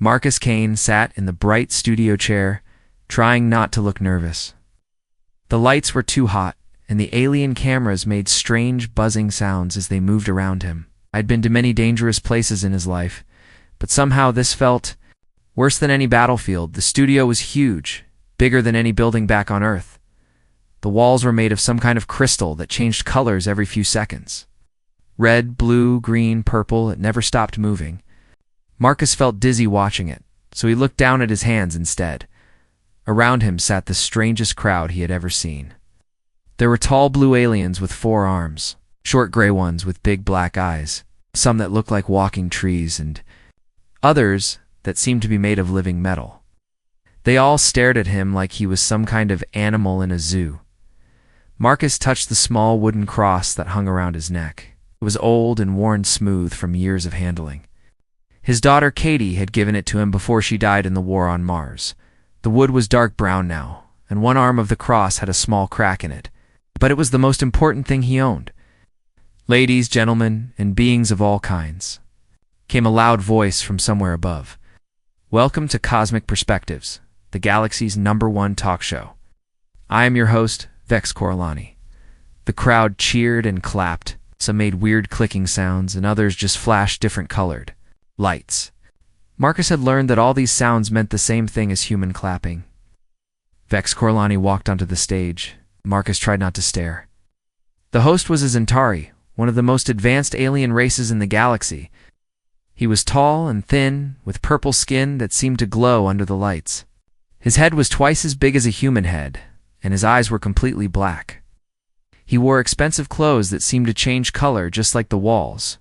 Marcus Kane sat in the bright studio chair, trying not to look nervous. The lights were too hot, and the alien cameras made strange buzzing sounds as they moved around him. I'd been to many dangerous places in his life, but somehow this felt worse than any battlefield. The studio was huge, bigger than any building back on Earth. The walls were made of some kind of crystal that changed colors every few seconds. Red, blue, green, purple, it never stopped moving. Marcus felt dizzy watching it, so he looked down at his hands instead. Around him sat the strangest crowd he had ever seen. There were tall blue aliens with 4 arms, short gray ones with big black eyes, some that looked like walking trees, and others that seemed to be made of living metal. They all stared at him like he was some kind of animal in a zoo. Marcus touched the small wooden cross that hung around his neck. It was old and worn smooth from years of handling. His daughter Katie had given it to him before she died in the war on Mars. The wood was dark brown now, and one arm of the cross had a small crack in it. But it was the most important thing he owned. "Ladies, gentlemen, and beings of all kinds," came a loud voice from somewhere above. "Welcome to Cosmic Perspectives, the galaxy's #1 talk show. I am your host, Vex Corleone." The crowd cheered and clapped. Some made weird clicking sounds, and others just flashed different colored lights. Marcus had learned that all these sounds meant the same thing as human clapping. Vex Corleone walked onto the stage. Marcus tried not to stare. The host was a Zentari, one of the most advanced alien races in the galaxy. He was tall and thin, with purple skin that seemed to glow under the lights. His head was twice as big as a human head, and his eyes were completely black. He wore expensive clothes that seemed to change color just like the walls.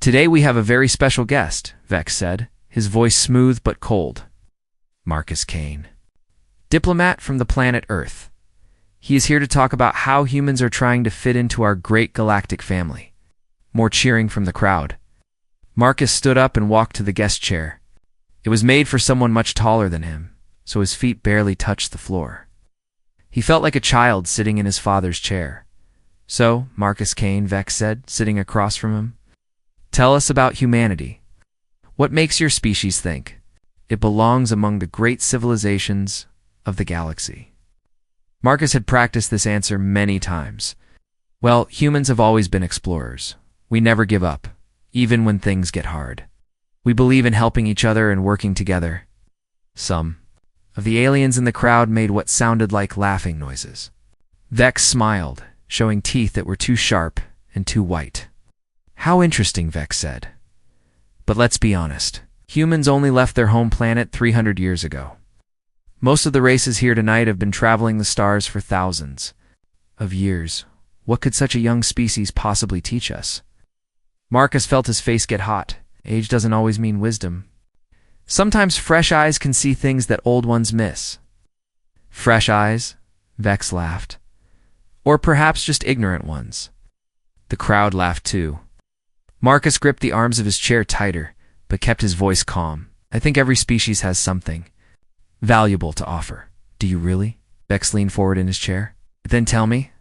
"Today we have a very special guest," Vex said, his voice smooth but cold. "Marcus Kane, diplomat from the planet Earth. He is here to talk about how humans are trying to fit into our great galactic family." More cheering from the crowd. Marcus stood up and walked to the guest chair. It was made for someone much taller than him, so his feet barely touched the floor. He felt like a child sitting in his father's chair. "So, Marcus Kane," Vex said, sitting across from him, "tell us about humanity. What makes your species think it belongs among the great civilizations of the galaxy?" Marcus had practiced this answer many times. "Well, humans have always been explorers. We never give up, even when things get hard. We believe in helping each other and working together." Some of the aliens in the crowd made what sounded like laughing noises. Vex smiled, showing teeth that were too sharp and too white. "How interesting," Vex said. "But let's be honest. Humans only left their home planet 300 years ago. Most of the races here tonight have been traveling the stars for thousands of years. What could such a young species possibly teach us?" Marcus felt his face get hot. Age doesn't always mean wisdom. Sometimes fresh eyes can see things that old ones miss. "Fresh eyes?" Vex laughed. "Or perhaps just ignorant ones." The crowd laughed too. Marcus gripped the arms of his chair tighter, but kept his voice calm. "I think every species has something valuable to offer." "Do you really?" Vex leaned forward in his chair. "Then tell me,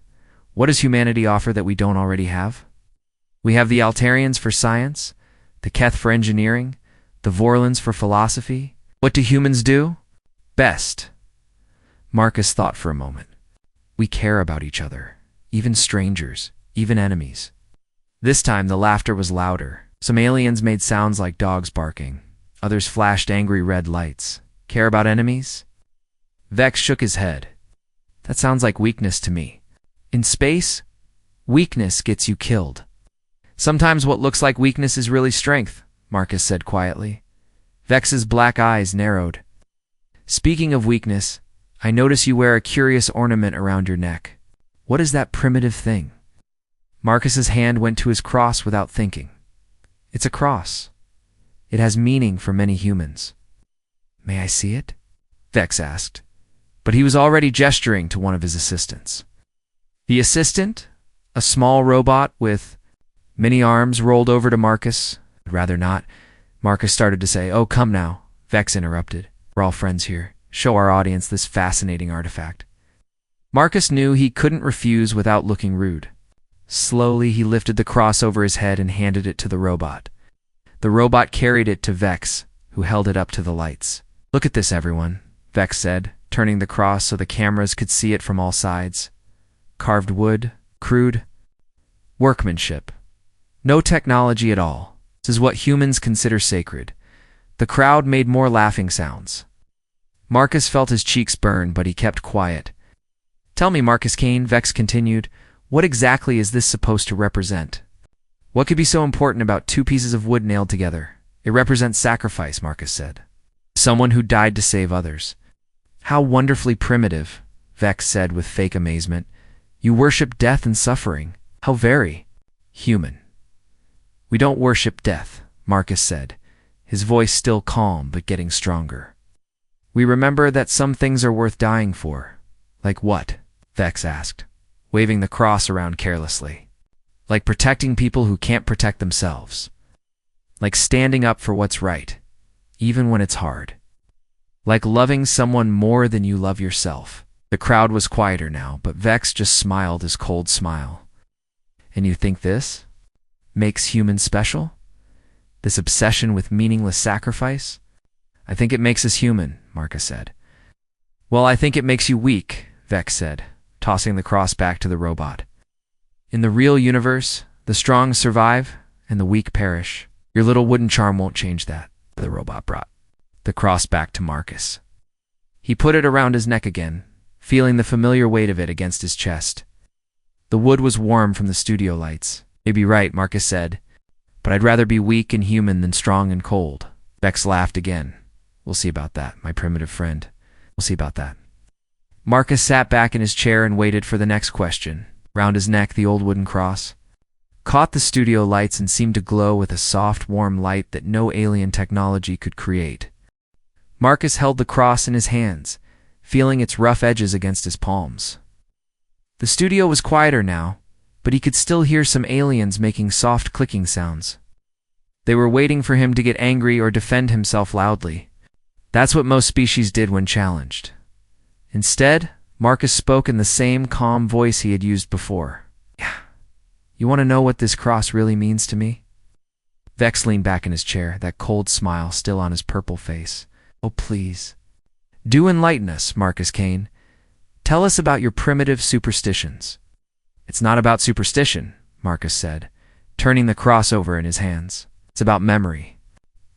what does humanity offer that we don't already have?" "We have the Altarians for science, the Keth for engineering, the Vorlons for philosophy. What do humans do best?" Marcus thought for a moment. "We care about each other, even strangers, even enemies." This time the laughter was louder. Some aliens made sounds like dogs barking. Others flashed angry red lights. "Care about enemies?" Vex shook his head. "That sounds like weakness to me. In space, weakness gets you killed." "Sometimes what looks like weakness is really strength," Marcus said quietly. Vex's black eyes narrowed. "Speaking of weakness, I notice you wear a curious ornament around your neck. What is that primitive thing?" Marcus's hand went to his cross without thinking. "It's a cross. It has meaning for many humans." "May I see it?" Vex asked, but he was already gesturing to one of his assistants. The assistant, a small robot with many arms, rolled over to Marcus. "I'd rather not," Marcus started to say. "Oh, come now," Vex interrupted. "We're all friends here. Show our audience this fascinating artifact." Marcus knew he couldn't refuse without looking rude. Slowly, he lifted the cross over his head and handed it to the robot. The robot carried it to Vex, who held it up to the lights. "Look at this, everyone," Vex said, turning the cross so the cameras could see it from all sides. Carved wood, crude workmanship. No technology at all. This is what humans consider sacred. The crowd made more laughing sounds. Marcus felt his cheeks burn, but he kept quiet. "Tell me, Marcus Kane," Vex continued, "what exactly is this supposed to represent? What could be so important about two pieces of wood nailed together?" "It represents sacrifice," Marcus said. "Someone who died to save others." "How wonderfully primitive," Vex said with fake amazement. "You worship death and suffering. How very human." "We don't worship death," Marcus said, his voice still calm but getting stronger. "We remember that some things are worth dying for." "Like what?" Vex asked, waving the cross around carelessly. "Like protecting people who can't protect themselves. Like standing up for what's right, even when it's hard. Like loving someone more than you love yourself." The crowd was quieter now, but Vex just smiled his cold smile. "And you think this makes humans special? This obsession with meaningless sacrifice?" "I think it makes us human," Marcus said. "Well, I think it makes you weak," Vex said, tossing the cross back to the robot. "In the real universe, the strong survive and the weak perish. Your little wooden charm won't change that." The robot brought the cross back to Marcus. He put it around his neck again, feeling the familiar weight of it against his chest. The wood was warm from the studio lights. "Maybe right," Marcus said, "but I'd rather be weak and human than strong and cold." Vex laughed again. "We'll see about that, my primitive friend. We'll see about that." Marcus sat back in his chair and waited for the next question. Round his neck, the old wooden cross caught the studio lights and seemed to glow with a soft, warm light that no alien technology could create. Marcus held the cross in his hands, feeling its rough edges against his palms. The studio was quieter now, but he could still hear some aliens making soft clicking sounds. They were waiting for him to get angry or defend himself loudly. That's what most species did when challenged. Instead, Marcus spoke in the same calm voice he had used before. "Yeah. You want to know what this cross really means to me?" Vex leaned back in his chair, that cold smile still on his purple face. "Oh, please. Do enlighten us, Marcus Kane. Tell us about your primitive superstitions." "It's not about superstition," Marcus said, turning the cross over in his hands. "It's about memory.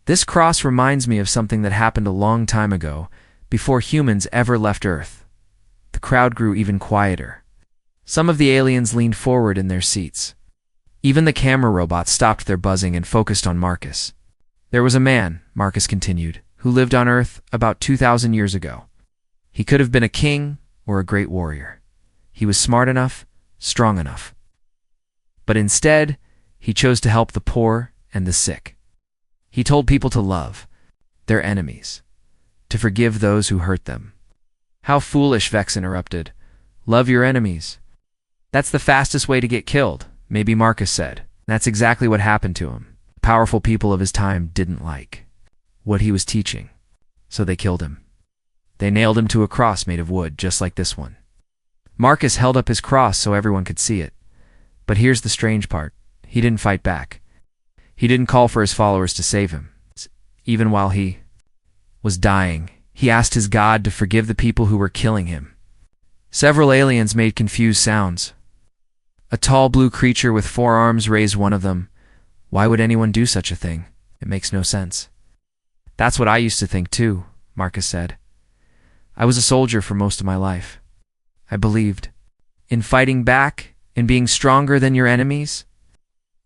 This cross reminds me of something that happened a long time ago, before humans ever left Earth." The crowd grew even quieter. Some of the aliens leaned forward in their seats. Even the camera robots stopped their buzzing and focused on Marcus. "There was a man," Marcus continued, "who lived on Earth about 2,000 years ago. He could have been a king or a great warrior. He was smart enough, strong enough. But instead, he chose to help the poor and the sick. He told people to love their enemies, to forgive those who hurt them." "How foolish," Vex interrupted. "Love your enemies. That's the fastest way to get killed," maybe Marcus said. That's exactly what happened to him. The powerful people of his time didn't like what he was teaching, so they killed him. They nailed him to a cross made of wood, just like this one. Marcus held up his cross so everyone could see it. But here's the strange part. He didn't fight back. He didn't call for his followers to save him. Even while he was dying, he asked his God to forgive the people who were killing him. Several aliens made confused sounds. A tall blue creature with 4 arms raised one of them. "Why would anyone do such a thing? It makes no sense." "That's what I used to think too," Marcus said. "I was a soldier for most of my life. I believed in fighting back and being stronger than your enemies.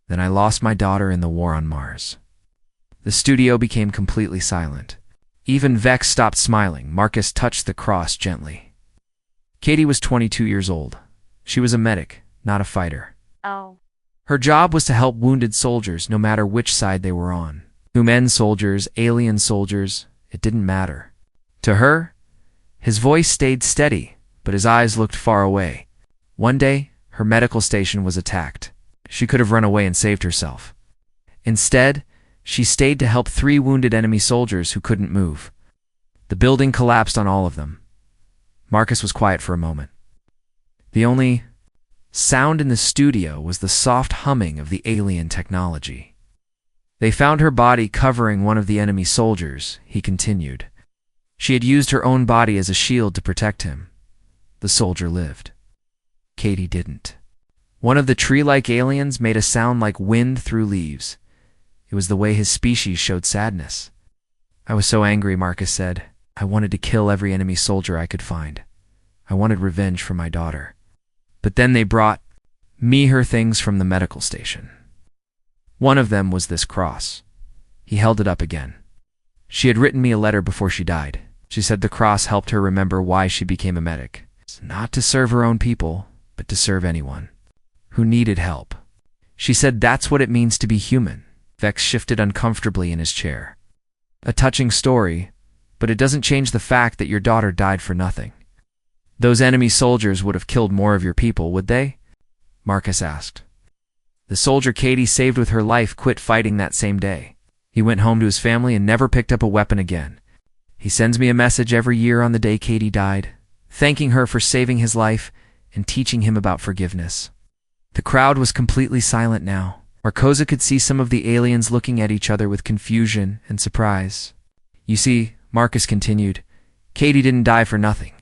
Then I lost my daughter in the war on Mars." The studio became completely silent. Even Vex stopped smiling. Marcus touched the cross gently. Katie was 22 years old. She was a medic, not a fighter. Oh. Her job was to help wounded soldiers no matter which side they were on. Human soldiers, alien soldiers, it didn't matter. To her, his voice stayed steady, but his eyes looked far away. One day, her medical station was attacked. She could have run away and saved herself. Instead, she stayed to help 3 wounded enemy soldiers who couldn't move. The building collapsed on all of them. Marcus was quiet for a moment. The only sound in the studio was the soft humming of the alien technology. They found her body covering one of the enemy soldiers, he continued. She had used her own body as a shield to protect him. The soldier lived. Katie didn't. One of the tree-like aliens made a sound like wind through leaves. It was the way his species showed sadness. I was so angry, Marcus said. I wanted to kill every enemy soldier I could find. I wanted revenge for my daughter. But then they brought me her things from the medical station. One of them was this cross. He held it up again. She had written me a letter before she died. She said the cross helped her remember why she became a medic. Not to serve her own people, but to serve anyone who needed help. She said that's what it means to be human. Vex shifted uncomfortably in his chair. A touching story, but it doesn't change the fact that your daughter died for nothing. Those enemy soldiers would have killed more of your people, would they? Marcus asked. The soldier Katie saved with her life quit fighting that same day. He went home to his family and never picked up a weapon again. He sends me a message every year on the day Katie died, thanking her for saving his life and teaching him about forgiveness. The crowd was completely silent now. Marcosa could see some of the aliens looking at each other with confusion and surprise. You see, Marcus continued, Katie didn't die for nothing.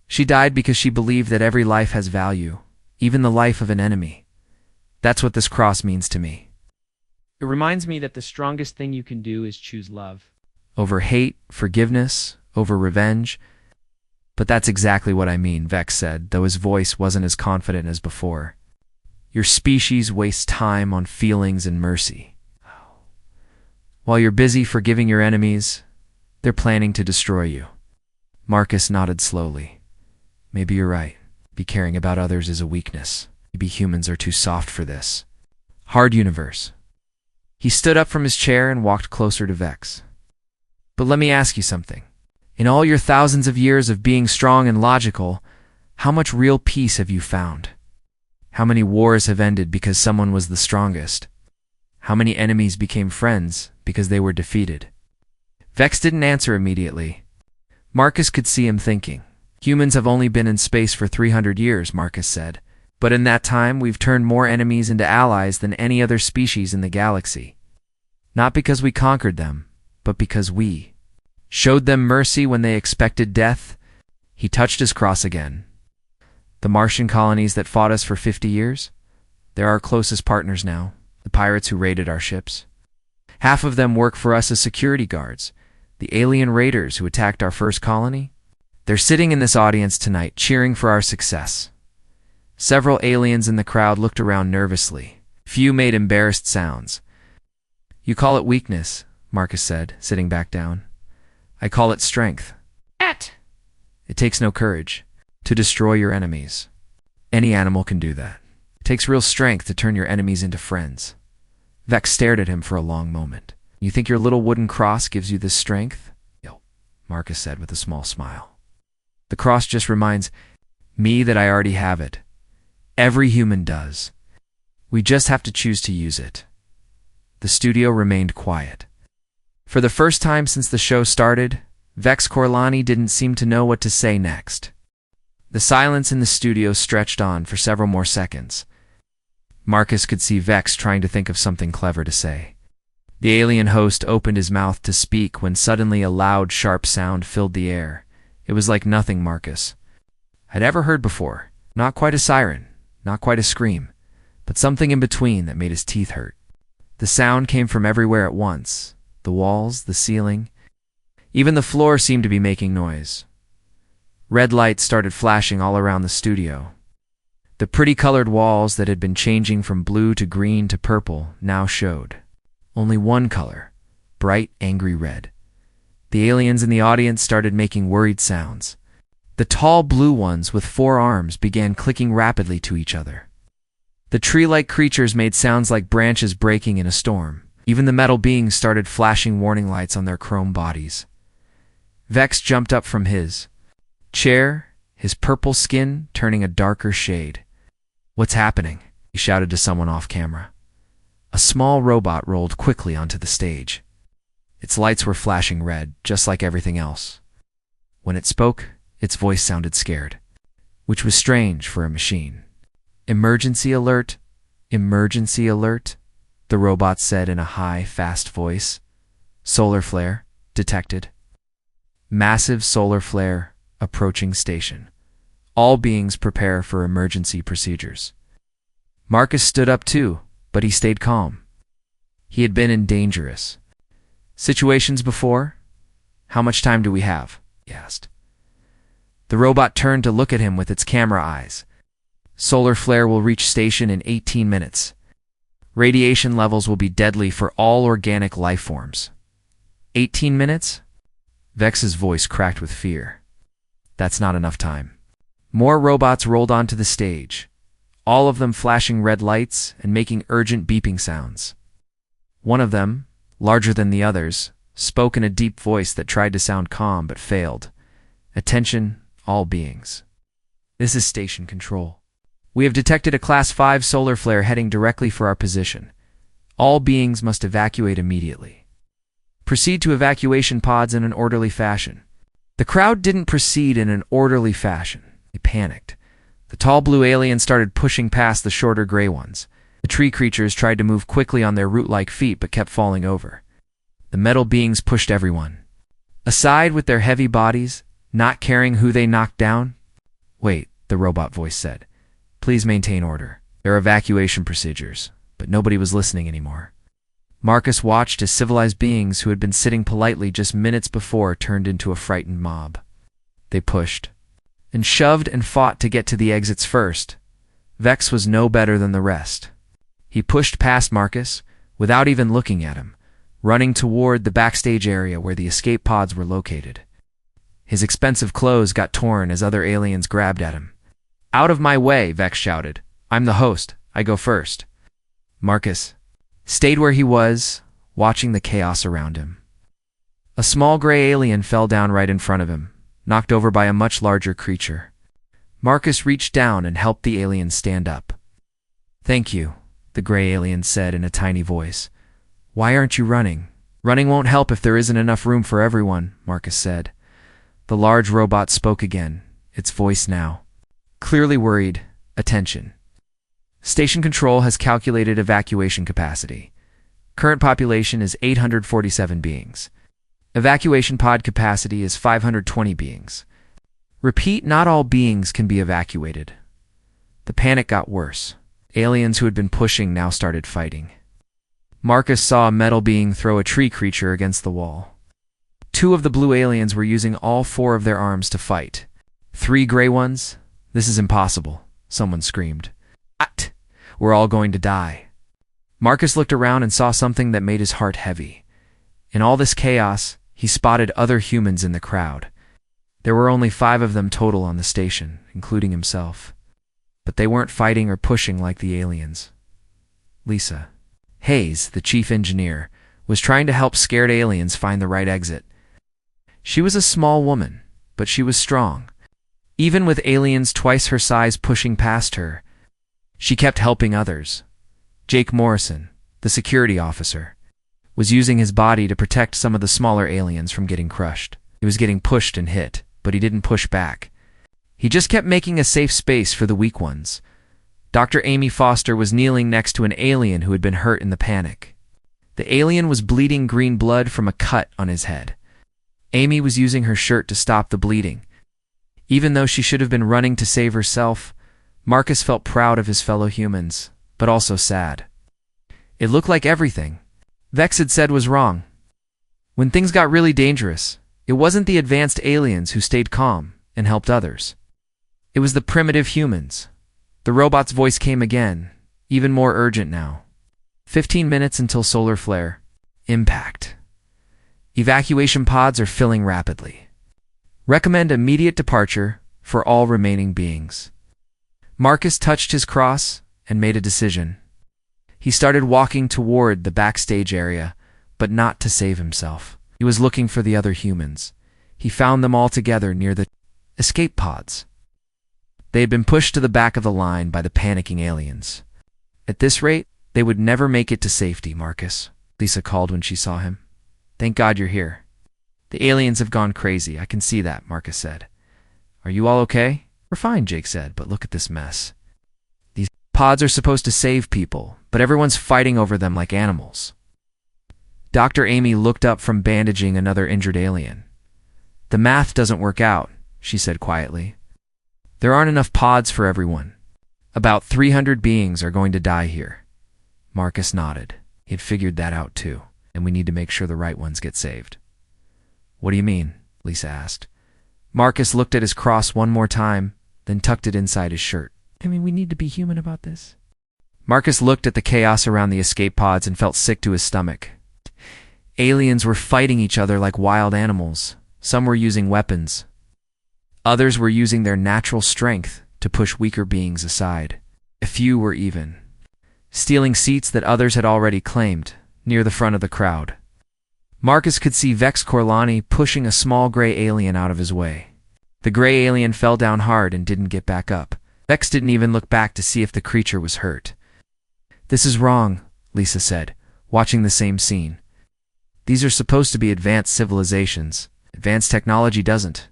She died because she believed that every life has value, even the life of an enemy. That's what this cross means to me. It reminds me that the strongest thing you can do is choose love. Over hate, forgiveness, over revenge. But that's exactly what I mean, Vex said, though his voice wasn't as confident as before. Your species wastes time on feelings and mercy. While you're busy forgiving your enemies, they're planning to destroy you. Marcus nodded slowly. Maybe you're right. Be caring about others is a weakness. Maybe humans are too soft for this. Hard universe. He stood up from his chair and walked closer to Vex. But let me ask you something. In all your thousands of years of being strong and logical, how much real peace have you found? How many wars have ended because someone was the strongest? How many enemies became friends because they were defeated? Vex didn't answer immediately. Marcus could see him thinking. Humans have only been in space for 300 years, Marcus said. But in that time, we've turned more enemies into allies than any other species in the galaxy. Not because we conquered them, but because we showed them mercy when they expected death. He touched his cross again. The Martian colonies that fought us for 50 years? They're our closest partners now, the pirates who raided our ships. Half of them work for us as security guards, the alien raiders who attacked our first colony. They're sitting in this audience tonight, cheering for our success. Several aliens in the crowd looked around nervously. Few made embarrassed sounds. You call it weakness, Marcus said, sitting back down. I call it strength. It takes no courage to destroy your enemies. Any animal can do that. It takes real strength to turn your enemies into friends. Vex stared at him for a long moment. You think your little wooden cross gives you this strength? Marcus said with a small smile. The cross just reminds me that I already have it. Every human does. We just have to choose to use it. The studio remained quiet. For the first time since the show started, Vex Corlani didn't seem to know what to say next. The silence in the studio stretched on for several more seconds. Marcus could see Vex trying to think of something clever to say. The alien host opened his mouth to speak when suddenly a loud, sharp sound filled the air. It was like nothing Marcus had ever heard before. Not quite a siren, not quite a scream, but something in between that made his teeth hurt. The sound came from everywhere at once. The walls, the ceiling, even the floor seemed to be making noise. Red lights started flashing all around the studio. The pretty colored walls that had been changing from blue to green to purple now showed only one color, bright, angry red. The aliens in the audience started making worried sounds. The tall blue ones with 4 arms began clicking rapidly to each other. The tree-like creatures made sounds like branches breaking in a storm. Even the metal beings started flashing warning lights on their chrome bodies. Vex jumped up from his chair, his purple skin turning a darker shade. What's happening? He shouted to someone off camera. A small robot rolled quickly onto the stage. Its lights were flashing red, just like everything else. When it spoke, its voice sounded scared, which was strange for a machine. Emergency alert, emergency alert. the robot said in a high, fast voice. Solar flare detected. Massive solar flare approaching station. All beings prepare for emergency procedures. Marcus stood up too, but he stayed calm. He had been in dangerous situations before. How much time do we have? He asked. The robot turned to look at him with its camera eyes. Solar flare will reach station in 18 minutes. Radiation levels will be deadly for all organic life forms. 18 minutes? Vex's voice cracked with fear. That's not enough time. More robots rolled onto the stage, all of them flashing red lights and making urgent beeping sounds. One of them, larger than the others, spoke in a deep voice that tried to sound calm but failed. Attention, all beings. This is station control. We have detected a Class 5 solar flare heading directly for our position. All beings must evacuate immediately. Proceed to evacuation pods in an orderly fashion. The crowd didn't proceed in an orderly fashion. They panicked. The tall blue aliens started pushing past the shorter gray ones. The tree creatures tried to move quickly on their root-like feet but kept falling over. The metal beings pushed everyone aside with their heavy bodies, not caring who they knocked down. Wait, the robot voice said. Please maintain order. There are evacuation procedures, but nobody was listening anymore. Marcus watched as civilized beings who had been sitting politely just minutes before turned into a frightened mob. They pushed and shoved and fought to get to the exits first. Vex was no better than the rest. He pushed past Marcus without even looking at him, running toward the backstage area where the escape pods were located. His expensive clothes got torn as other aliens grabbed at him. Out of my way, Vex shouted. I'm the host. I go first. Marcus stayed where he was, watching the chaos around him. A small gray alien fell down right in front of him, knocked over by a much larger creature. Marcus reached down and helped the alien stand up. Thank you, the gray alien said in a tiny voice. Why aren't you running? Running won't help if there isn't enough room for everyone, Marcus said. The large robot spoke again, its voice now clearly worried. Attention. Station control has calculated evacuation capacity. Current population is 847 beings. Evacuation pod capacity is 520 beings. Repeat, not all beings can be evacuated. The panic got worse. Aliens who had been pushing now started fighting. Marcus saw a metal being throw a tree creature against the wall. Two of the blue aliens were using all four of their arms to fight. Three gray ones? This is impossible, someone screamed. We're all going to die. Marcus looked around and saw something that made his heart heavy. In all this chaos, he spotted other humans in the crowd. There were only 5 of them total on the station, including himself. But they weren't fighting or pushing like the aliens. Lisa Hayes, the chief engineer, was trying to help scared aliens find the right exit. She was a small woman, but she was strong. Even with aliens twice her size pushing past her, she kept helping others. Jake Morrison, the security officer, was using his body to protect some of the smaller aliens from getting crushed. He was getting pushed and hit, but he didn't push back. He just kept making a safe space for the weak ones. Dr. Amy Foster was kneeling next to an alien who had been hurt in the panic. The alien was bleeding green blood from a cut on his head. Amy was using her shirt to stop the bleeding. Even though she should have been running to save herself, Marcus felt proud of his fellow humans, but also sad. It looked like everything Vex had said was wrong. When things got really dangerous, it wasn't the advanced aliens who stayed calm and helped others. It was the primitive humans. The robot's voice came again, even more urgent now. 15 minutes until solar flare. Impact. Evacuation pods are filling rapidly. Recommend immediate departure for all remaining beings. Marcus touched his cross and made a decision. He started walking toward the backstage area, but not to save himself. He was looking for the other humans. He found them all together near the escape pods. They had been pushed to the back of the line by the panicking aliens. At this rate, they would never make it to safety, Marcus, Lisa called when she saw him. Thank God you're here. The aliens have gone crazy, I can see that, Marcus said. Are you all okay? We're fine, Jake said, but look at this mess. These Pods are supposed to save people, but everyone's fighting over them like animals. Dr. Amy looked up from bandaging another injured alien. The math doesn't work out, she said quietly. There aren't enough pods for everyone. About 300 beings are going to die here. Marcus nodded. He had figured that out too, and we need to make sure the right ones get saved. What do you mean? Lisa asked. Marcus looked at his cross one more time, then tucked it inside his shirt. I mean, we need to be human about this. Marcus looked at the chaos around the escape pods and felt sick to his stomach. Aliens were fighting each other like wild animals. Some were using weapons. Others were using their natural strength to push weaker beings aside. A few were even stealing seats that others had already claimed, near the front of the crowd. Marcus could see Vex Corlani pushing a small gray alien out of his way. The gray alien fell down hard and didn't get back up. Vex didn't even look back to see if the creature was hurt. This is wrong, Lisa said, watching the same scene. These are supposed to be advanced civilizations. Advanced technology doesn't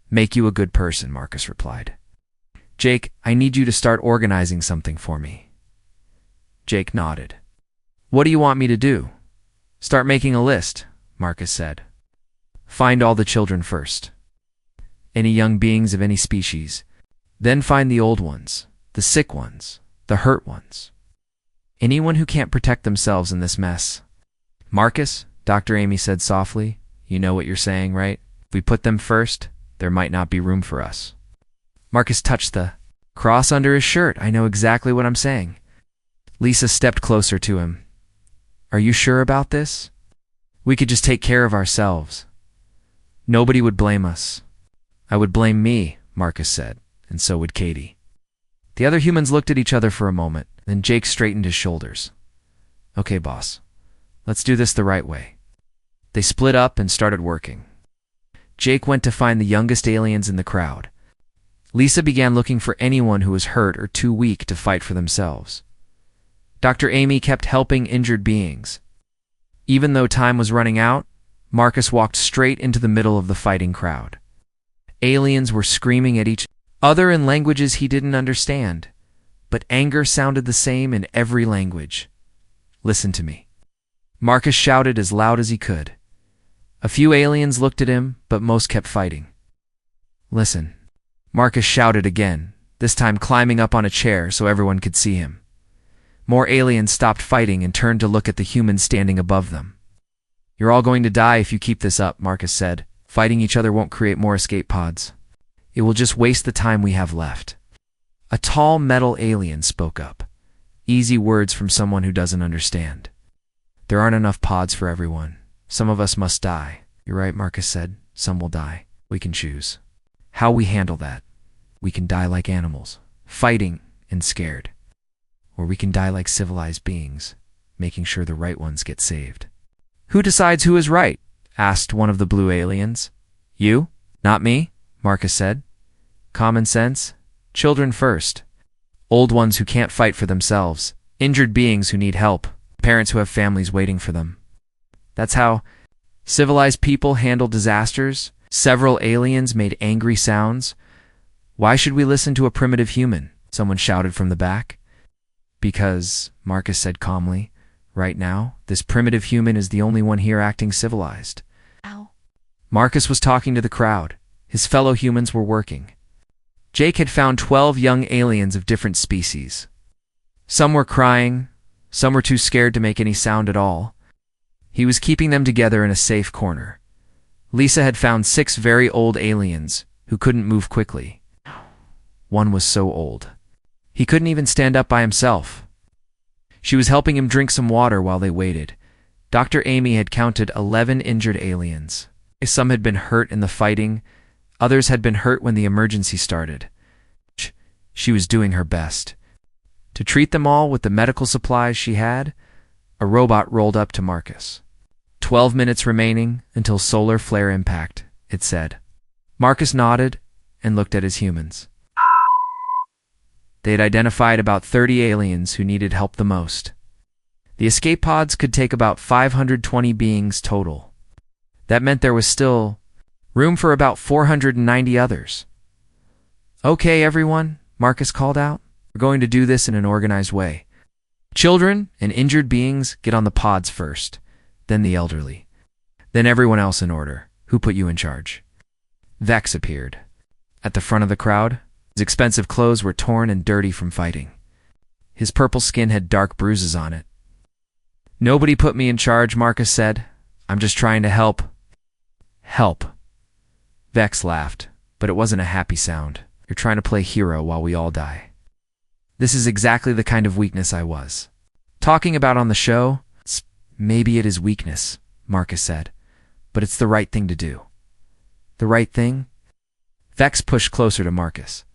make you a good person, Marcus replied. Jake, I need you to start organizing something for me. Jake nodded. What do you want me to do? Start making a list, Marcus said. Find all the children first. Any young beings of any species. Then find the old ones, the sick ones, the hurt ones. Anyone who can't protect themselves in this mess. Marcus, Dr. Amy said softly, you know what you're saying, right? If we put them first, there might not be room for us. Marcus touched the cross under his shirt. I know exactly what I'm saying. Lisa stepped closer to him. Are you sure about this? We could just take care of ourselves. Nobody would blame us. I would blame me, Marcus said, and so would Katie. The other humans looked at each other for a moment, then Jake straightened his shoulders. Okay, boss. Let's do this the right way. They split up and started working. Jake went to find the youngest aliens in the crowd. Lisa began looking for anyone who was hurt or too weak to fight for themselves. Dr. Amy kept helping injured beings. Even though time was running out, Marcus walked straight into the middle of the fighting crowd. Aliens were screaming at each other in languages he didn't understand, but anger sounded the same in every language. Listen to me. Marcus shouted as loud as he could. A few aliens looked at him, but most kept fighting. Listen. Marcus shouted again, this time climbing up on a chair so everyone could see him. More aliens stopped fighting and turned to look at the humans standing above them. You're all going to die if you keep this up, Marcus said. Fighting each other won't create more escape pods. It will just waste the time we have left. A tall metal alien spoke up. Easy words from someone who doesn't understand. There aren't enough pods for everyone. Some of us must die. You're right, Marcus said. Some will die. We can choose how we handle that. We can die like animals, fighting and scared. Or we can die like civilized beings, making sure the right ones get saved. Who decides who is right? Asked one of the blue aliens. You? Not me, Marcus said. Common sense. Children first. Old ones who can't fight for themselves. Injured beings who need help. Parents who have families waiting for them. That's how civilized people handle disasters. Several aliens made angry sounds. Why should we listen to a primitive human? Someone shouted from the back. Because, Marcus said calmly, right now, this primitive human is the only one here acting civilized. Ow. Marcus was talking to the crowd. His fellow humans were working. Jake had found 12 young aliens of different species. Some were crying, some were too scared to make any sound at all. He was keeping them together in a safe corner. Lisa had found 6 very old aliens who couldn't move quickly. One was so old. He couldn't even stand up by himself. She was helping him drink some water while they waited. Dr. Amy had counted 11 injured aliens. Some had been hurt in the fighting. Others had been hurt when the emergency started. She was doing her best. To treat them all with the medical supplies she had, a robot rolled up to Marcus. 12 minutes remaining until solar flare impact, it said. Marcus nodded and looked at his humans. They had identified about 30 aliens who needed help the most. The escape pods could take about 520 beings total. That meant there was still room for about 490 others. Okay, everyone, Marcus called out. We're going to do this in an organized way. Children and injured beings get on the pods first, then the elderly, then everyone else in order. Who put you in charge? Vex appeared. At the front of the crowd, his expensive clothes were torn and dirty from fighting. His purple skin had dark bruises on it. Nobody put me in charge, Marcus said. I'm just trying to help. Help. Vex laughed, but it wasn't a happy sound. You're trying to play hero while we all die. This is exactly the kind of weakness I was talking about on the show. Maybe it is weakness, Marcus said, but it's the right thing to do. The right thing? Vex pushed closer to Marcus.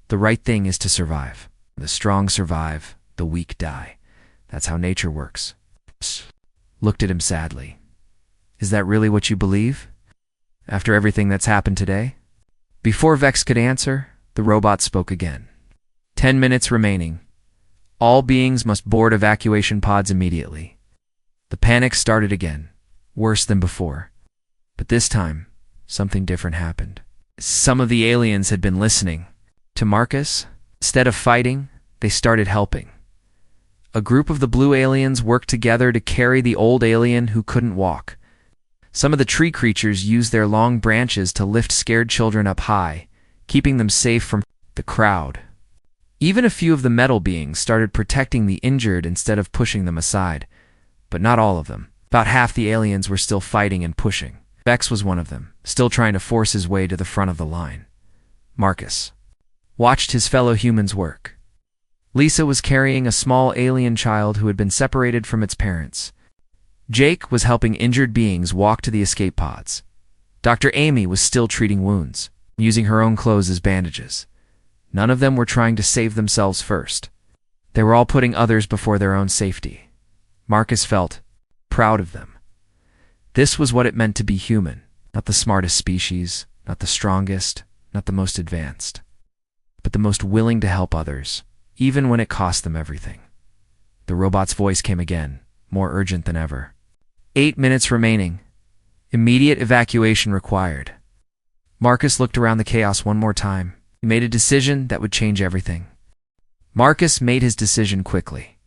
The right thing is to survive. The strong survive, the weak die. That's how nature works. Looked at him sadly. Is that really what you believe? After everything that's happened today? Before Vex could answer, the robot spoke again. 10 minutes remaining. All beings must board evacuation pods immediately. The panic started again, worse than before. But this time, something different happened. Some of the aliens had been listening to Marcus. Instead of fighting, they started helping. A group of the blue aliens worked together to carry the old alien who couldn't walk. Some of the tree creatures used their long branches to lift scared children up high, keeping them safe from the crowd. Even a few of the metal beings started protecting the injured instead of pushing them aside, but not all of them. About half the aliens were still fighting and pushing. Vex was one of them, still trying to force his way to the front of the line. Marcus watched his fellow humans work. Lisa was carrying a small alien child who had been separated from its parents. Jake was helping injured beings walk to the escape pods. Dr. Amy was still treating wounds, using her own clothes as bandages. None of them were trying to save themselves first. They were all putting others before their own safety. Marcus felt proud of them. This was what it meant to be human, not the smartest species, not the strongest, not the most advanced, but the most willing to help others, even when it cost them everything. The robot's voice came again, more urgent than ever. 8 minutes remaining. Immediate evacuation required. Marcus looked around the chaos one more time. He made a decision that would change everything. Marcus made his decision quickly.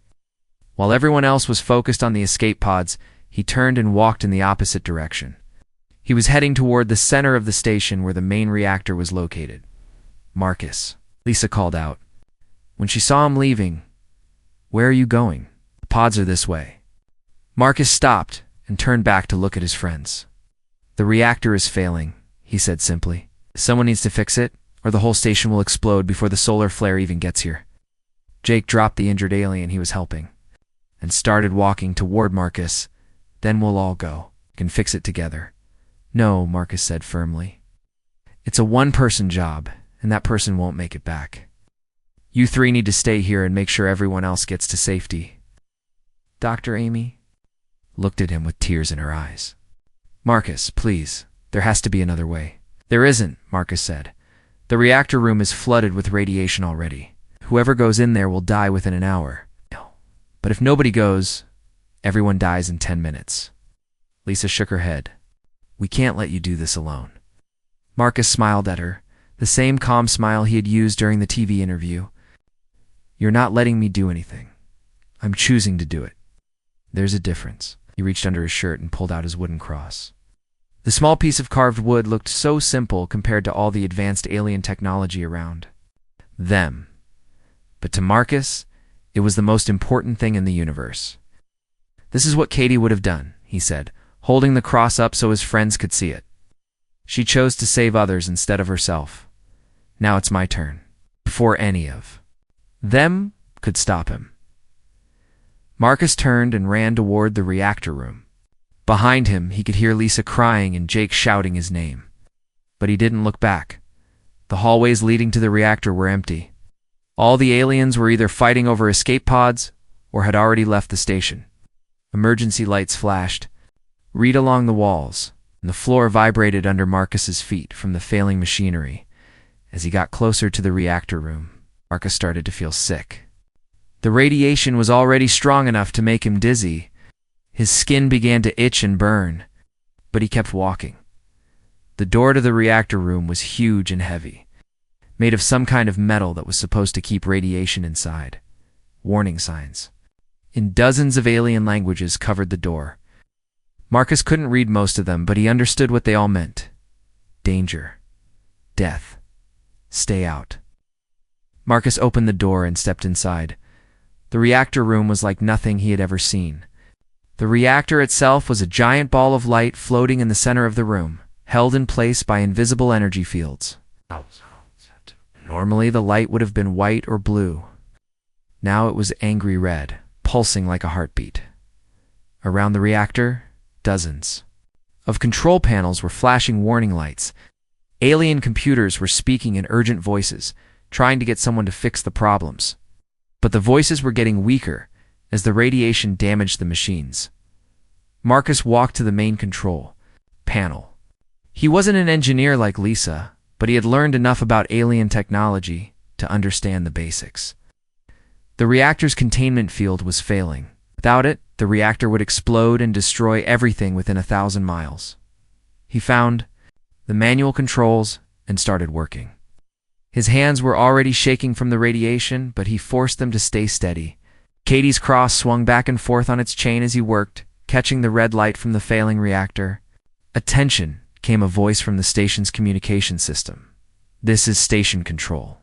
While everyone else was focused on the escape pods, he turned and walked in the opposite direction. He was heading toward the center of the station where the main reactor was located. Marcus, Lisa called out. When she saw him leaving, "Where are you going?" "The pods are this way." Marcus stopped and turned back to look at his friends. "The reactor is failing," he said simply. "Someone needs to fix it, or the whole station will explode before the solar flare even gets here." Jake dropped the injured alien he was helping and started walking toward Marcus. "Then we'll all go. We can fix it together." "No," Marcus said firmly. "It's a one-person job, and that person won't make it back. You three need to stay here and make sure everyone else gets to safety." Dr. Amy looked at him with tears in her eyes. "Marcus, please, there has to be another way." "There isn't," Marcus said. "The reactor room is flooded with radiation already. Whoever goes in there will die within an hour. But if nobody goes, everyone dies in 10 minutes. Lisa shook her head. "We can't let you do this alone." Marcus smiled at her, the same calm smile he had used during the TV interview. "You're not letting me do anything. I'm choosing to do it. There's a difference." He reached under his shirt and pulled out his wooden cross. The small piece of carved wood looked so simple compared to all the advanced alien technology around them. But to Marcus, it was the most important thing in the universe. "This is what Katie would have done," he said, holding the cross up so his friends could see it. "She chose to save others instead of herself. Now it's my turn, before any of them could stop him." Marcus turned and ran toward the reactor room. Behind him, he could hear Lisa crying and Jake shouting his name. But he didn't look back. The hallways leading to the reactor were empty. All the aliens were either fighting over escape pods or had already left the station. Emergency lights flashed, read along the walls, and the floor vibrated under Marcus's feet from the failing machinery. As he got closer to the reactor room, Marcus started to feel sick. The radiation was already strong enough to make him dizzy. His skin began to itch and burn, but he kept walking. The door to the reactor room was huge and heavy. made of some kind of metal that was supposed to keep radiation inside. Warning signs in dozens of alien languages covered the door. Marcus couldn't read most of them, but he understood what they all meant. Danger. Death. Stay out. Marcus opened the door and stepped inside. The reactor room was like nothing he had ever seen. The reactor itself was a giant ball of light floating in the center of the room, held in place by invisible energy fields. Normally, the light would have been white or blue. Now it was angry red, pulsing like a heartbeat. Around the reactor, dozens of control panels were flashing warning lights. Alien computers were speaking in urgent voices, trying to get someone to fix the problems. But the voices were getting weaker as the radiation damaged the machines. Marcus walked to the main control panel. He wasn't an engineer like Lisa, but he had learned enough about alien technology to understand the basics. The reactor's containment field was failing. Without it, the reactor would explode and destroy everything within 1,000 miles. He found the manual controls and started working. His hands were already shaking from the radiation, but he forced them to stay steady. Katie's cross swung back and forth on its chain as he worked, catching the red light from the failing reactor. "Attention," came a voice from the station's communication system. "This is station control.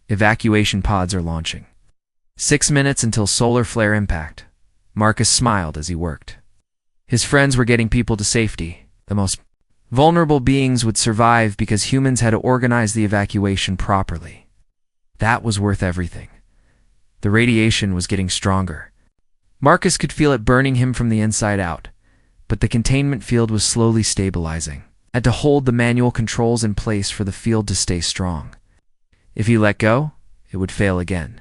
Evacuation pods are launching. 6 minutes until solar flare impact." Marcus smiled as he worked. His friends were getting people to safety. The most vulnerable beings would survive because humans had to organize the evacuation properly. That was worth everything. The radiation was getting stronger. Marcus could feel it burning him from the inside out, but the containment field was slowly stabilizing. Had to hold the manual controls in place for the field to stay strong. If he let go, it would fail again.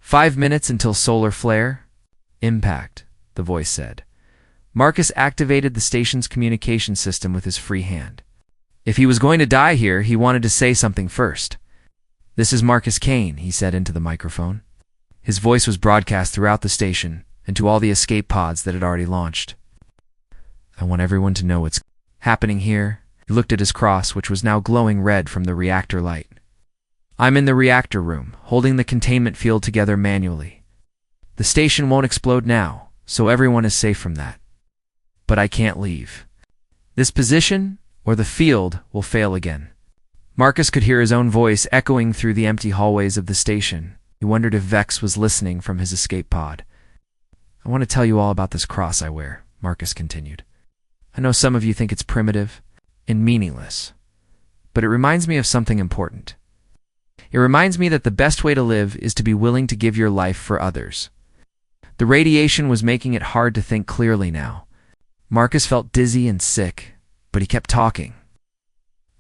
5 minutes until solar flare impact, the voice said. Marcus activated the station's communication system with his free hand. If he was going to die here, he wanted to say something first. "This is Marcus Kane," he said into the microphone. His voice was broadcast throughout the station and to all the escape pods that had already launched. "I want everyone to know what's happening here." He looked at his cross, which was now glowing red from the reactor light. "I'm in the reactor room, holding the containment field together manually. The station won't explode now, so everyone is safe from that. But I can't leave. This position, or the field, will fail again." Marcus could hear his own voice echoing through the empty hallways of the station. He wondered if Vex was listening from his escape pod. "I want to tell you all about this cross I wear," Marcus continued. "I know some of you think it's primitive and meaningless, but it reminds me of something important. It reminds me that the best way to live is to be willing to give your life for others." The radiation was making it hard to think clearly now. Marcus felt dizzy and sick, but he kept talking.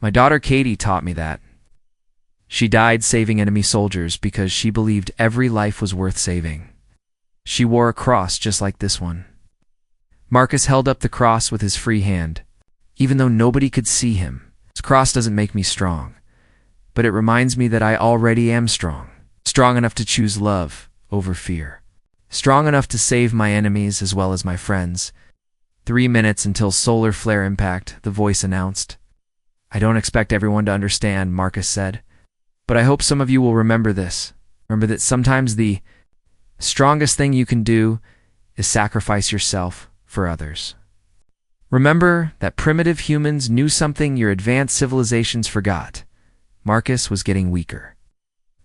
"My daughter Katie taught me that. She died saving enemy soldiers because she believed every life was worth saving. She wore a cross just like this one." Marcus held up the cross with his free hand. "Even though nobody could see him, this cross doesn't make me strong, but it reminds me that I already am strong. Strong enough to choose love over fear. Strong enough to save my enemies as well as my friends." 3 minutes until solar flare impact, the voice announced. "I don't expect everyone to understand," Marcus said, "but I hope some of you will remember this. Remember that sometimes the strongest thing you can do is sacrifice yourself for others. Remember that primitive humans knew something your advanced civilizations forgot." Marcus was getting weaker.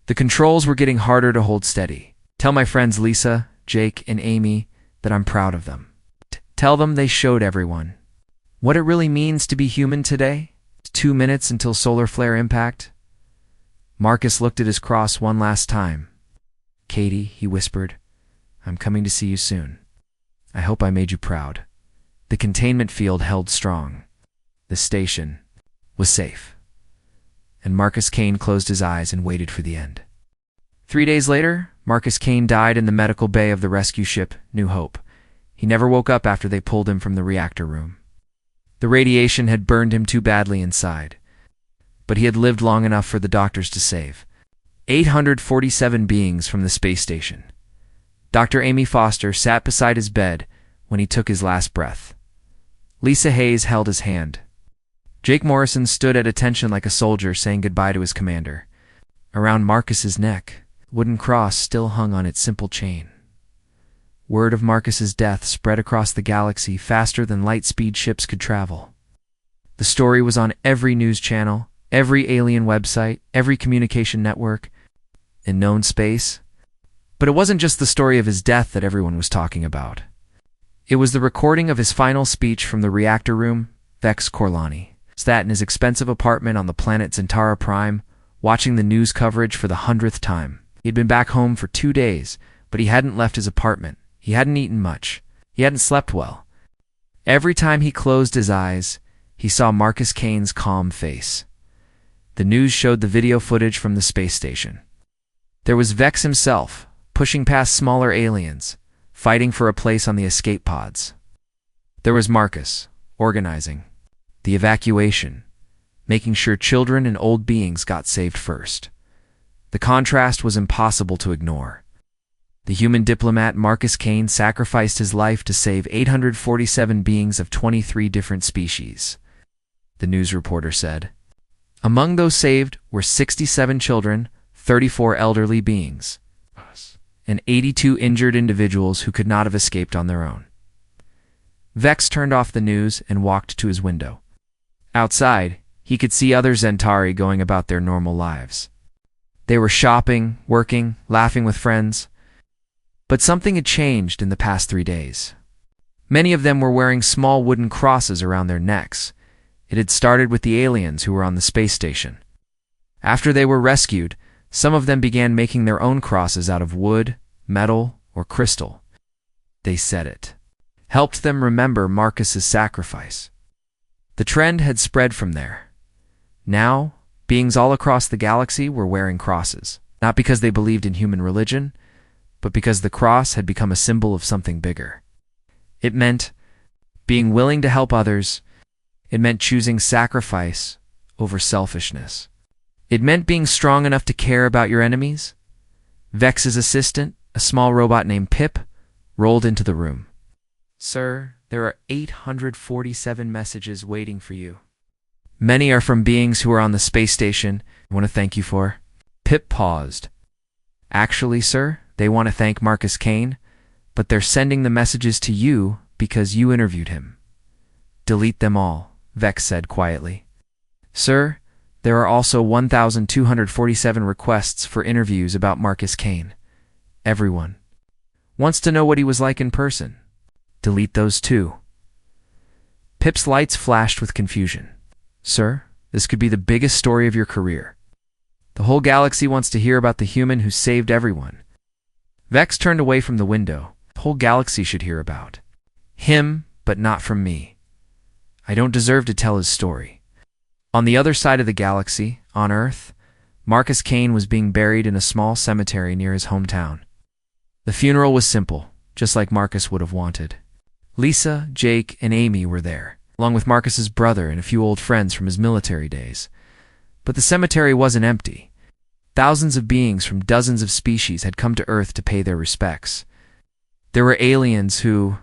The controls were getting harder to hold steady. "Tell my friends Lisa, Jake, and Amy that I'm proud of them. Tell them they showed everyone what it really means to be human today." 2 minutes until solar flare impact. Marcus looked at his cross one last time. "Katie," he whispered, "I'm coming to see you soon. I hope I made you proud." The containment field held strong. The station was safe. And Marcus Kane closed his eyes and waited for the end. 3 days later, Marcus Kane died in the medical bay of the rescue ship New Hope. He never woke up after they pulled him from the reactor room. The radiation had burned him too badly inside, but he had lived long enough for the doctors to save 847 beings from the space station. Dr. Amy Foster sat beside his bed when he took his last breath. Lisa Hayes held his hand. Jake Morrison stood at attention like a soldier saying goodbye to his commander. Around Marcus's neck, the wooden cross still hung on its simple chain. Word of Marcus's death spread across the galaxy faster than light-speed ships could travel. The story was on every news channel, every alien website, every communication network in known space. But it wasn't just the story of his death that everyone was talking about. It was the recording of his final speech from the reactor room. Vex Corlani sat in his expensive apartment on the planet Zentara Prime, watching the news coverage for the 100th time. He'd been back home for 2 days, but he hadn't left his apartment. He hadn't eaten much. He hadn't slept well. Every time he closed his eyes, he saw Marcus Kane's calm face. The news showed the video footage from the space station. There was Vex himself, pushing past smaller aliens, fighting for a place on the escape pods. There was Marcus, organizing the evacuation, making sure children and old beings got saved first. The contrast was impossible to ignore. The human diplomat Marcus Kane sacrificed his life to save 847 beings of 23 different species, the news reporter said. Among those saved were 67 children, 34 elderly beings, and 82 injured individuals who could not have escaped on their own. Vex turned off the news and walked to his window. Outside, he could see other Zentari going about their normal lives. They were shopping, working, laughing with friends. But something had changed in the past 3 days. Many of them were wearing small wooden crosses around their necks. It had started with the aliens who were on the space station. After they were rescued, some of them began making their own crosses out of wood, metal, or crystal. They said it helped them remember Marcus's sacrifice. The trend had spread from there. Now, beings all across the galaxy were wearing crosses, not because they believed in human religion, but because the cross had become a symbol of something bigger. It meant being willing to help others. It meant choosing sacrifice over selfishness. It meant being strong enough to care about your enemies. Vex's assistant, a small robot named Pip, rolled into the room. "Sir, there are 847 messages waiting for you. Many are from beings who are on the space station. I want to thank you for." Pip paused. "Actually, sir, they want to thank Marcus Kane, but they're sending the messages to you because you interviewed him." "Delete them all," Vex said quietly. "Sir, there are also 1,247 requests for interviews about Marcus Kane. Everyone wants to know what he was like in person. Delete those too." Pip's lights flashed with confusion. "Sir, this could be the biggest story of your career. The whole galaxy wants to hear about the human who saved everyone." Vex turned away from the window. "The whole galaxy should hear about him, but not from me. I don't deserve to tell his story." On the other side of the galaxy, on Earth, Marcus Kane was being buried in a small cemetery near his hometown. The funeral was simple, just like Marcus would have wanted. Lisa, Jake, and Amy were there, along with Marcus's brother and a few old friends from his military days. But the cemetery wasn't empty. Thousands of beings from dozens of species had come to Earth to pay their respects. There were aliens who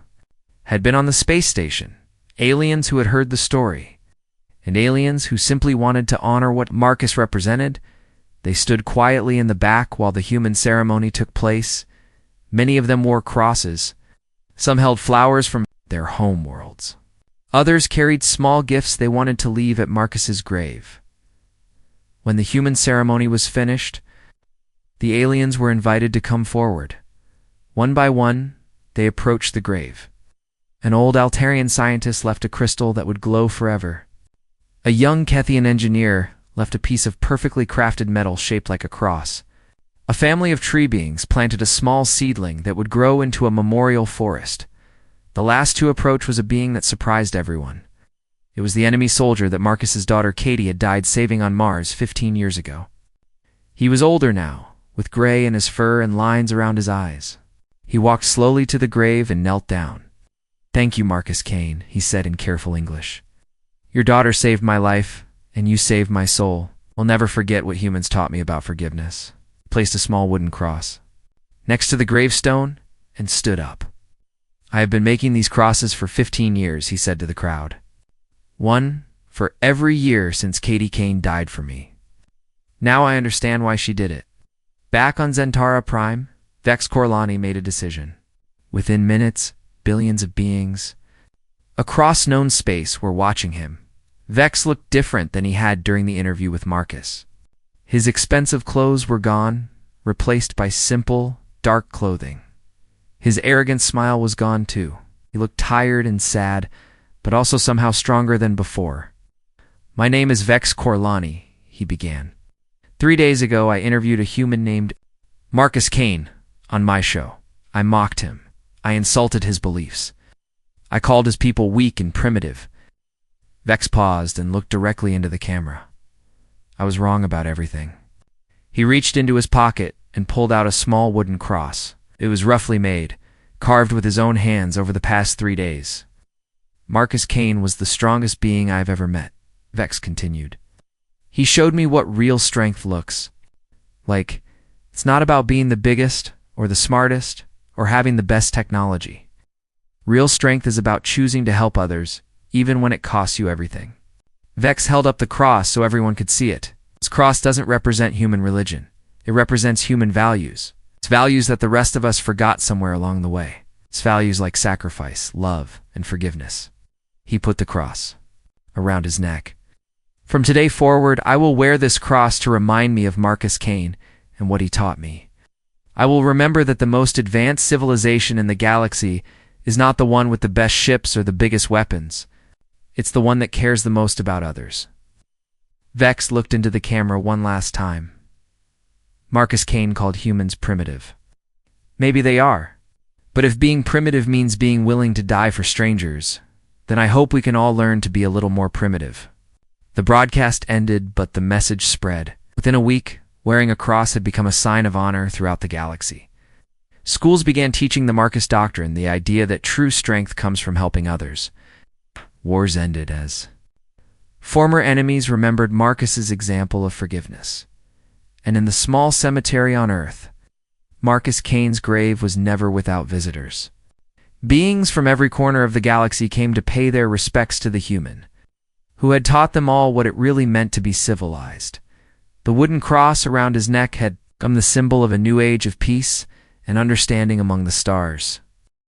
had been on the space station, aliens who had heard the story, and aliens who simply wanted to honor what Marcus represented. They stood quietly in the back while the human ceremony took place. Many of them wore crosses. Some held flowers from their home worlds. Others carried small gifts they wanted to leave at Marcus's grave. When the human ceremony was finished, the aliens were invited to come forward. One by one, they approached the grave. An old Altarian scientist left a crystal that would glow forever. A young Kethian engineer left a piece of perfectly crafted metal shaped like a cross. A family of tree beings planted a small seedling that would grow into a memorial forest. The last to approach was a being that surprised everyone. It was the enemy soldier that Marcus's daughter Katie had died saving on Mars 15 years ago. He was older now, with gray in his fur and lines around his eyes. He walked slowly to the grave and knelt down. "Thank you, Marcus Kane," he said in careful English. "Your daughter saved my life, and you saved my soul. I'll never forget what humans taught me about forgiveness." Placed a small wooden cross next to the gravestone and stood up. "I have been making these crosses for 15 years, he said to the crowd. "One for every year since Katie Kane died for me." Now I understand why she did it. Back on Zentara Prime, Vex Corlani made a decision. Within minutes, billions of beings across known space were watching him. Vex looked different than he had during the interview with Marcus. His expensive clothes were gone, replaced by simple, dark clothing. His arrogant smile was gone too. He looked tired and sad, but also somehow stronger than before. "My name is Vex Corlani," he began. 3 days ago, I interviewed a human named Marcus Kane on my show. I mocked him. I insulted his beliefs. I called his people weak and primitive. Vex paused and looked directly into the camera. I was wrong about everything. He reached into his pocket and pulled out a small wooden cross. It was roughly made, carved with his own hands over the past 3 days. Marcus Kane was the strongest being I've ever met, Vex continued. He showed me what real strength looks like. It's not about being the biggest or the smartest or having the best technology. Real strength is about choosing to help others, even when it costs you everything. Vex held up the cross so everyone could see it. This cross doesn't represent human religion. It represents human values. It's values that the rest of us forgot somewhere along the way. It's values like sacrifice, love, and forgiveness. He put the cross around his neck. From today forward, I will wear this cross to remind me of Marcus Kane and what he taught me. I will remember that the most advanced civilization in the galaxy is not the one with the best ships or the biggest weapons. It's the one that cares the most about others. Vex looked into the camera one last time. Marcus Kane called humans primitive. Maybe they are. But if being primitive means being willing to die for strangers, then I hope we can all learn to be a little more primitive. The broadcast ended, but the message spread. Within a week, wearing a cross had become a sign of honor throughout the galaxy. Schools began teaching the Marcus Doctrine, the idea that true strength comes from helping others. Wars ended as former enemies remembered Marcus's example of forgiveness. And in the small cemetery on Earth, Marcus Kane's grave was never without visitors. Beings from every corner of the galaxy came to pay their respects to the human, who had taught them all what it really meant to be civilized. The wooden cross around his neck had become the symbol of a new age of peace and understanding among the stars.